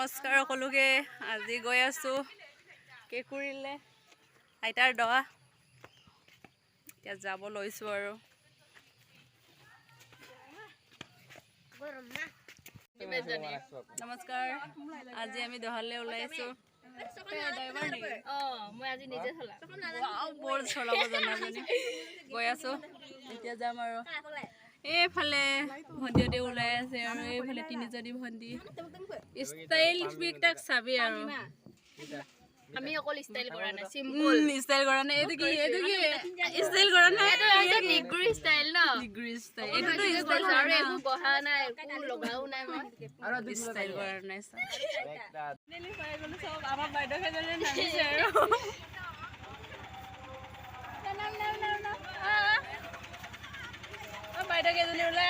নমস্কাৰ সকলোকে। আজি গৈ আছোঁ কেঁকুৰিলে আইতাৰ দৱা। এতিয়া যাব লৈছোঁ আৰু নমস্কাৰ। আজি আমি দহালৈ ওলাইছোঁ। বৰ চলাব জনাজনী গৈ আছোঁ। এতিয়া যাম আৰু এইফালে ভণ্টিহঁতে ওলাই আছে আৰু এইফালে তিনিজনী ভণ্টি ষ্টাইল পিকটাক চাবি আৰু আমি অকল স্টাইল কৰা নাই, সিম্পল ষ্টাইল কৰা নাই। এইটো কি ষ্টাইল কৰা নাই? এইটো ডিগ্ৰী স্টাইল ন, ডিগ্ৰী ষ্টাইল। এইটোতো ষ্টাইল আৰু একো বহা নাই, একো লগাও নাই। মই আৰু ষ্টাইল কৰা নাই। নেলি পাই গ'লো চব। আমাৰ বাইদেউ কেইজনী নামিছে আৰু বাইদেউ কেইজনী ওলাই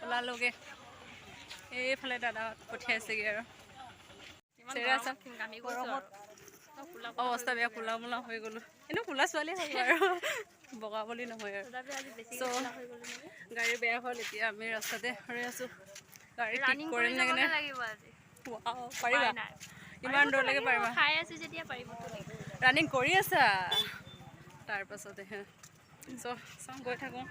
ওলালোগে। এইফালে দাদা পঠিয়াইছেগৈ আৰু অৱস্থা বেয়া, কোলা মোলা হৈ গ'লো। এনেও কোলা ছোৱালী হ'ল আৰু বগা বুলি নহয় আৰু। গাড়ী বেয়া হ'ল, এতিয়া আমি ৰাস্তাতে ৰৈ আছোঁ। গাড়ী ঠিক কৰিম নে পাৰিবা? ইমান দূৰলৈকে পাৰিবা খাই আছো যেতিয়া পাৰিবতো লাগিব ৰানিং কৰি আছা তাৰপাছতে চ' গৈ থাকোঁ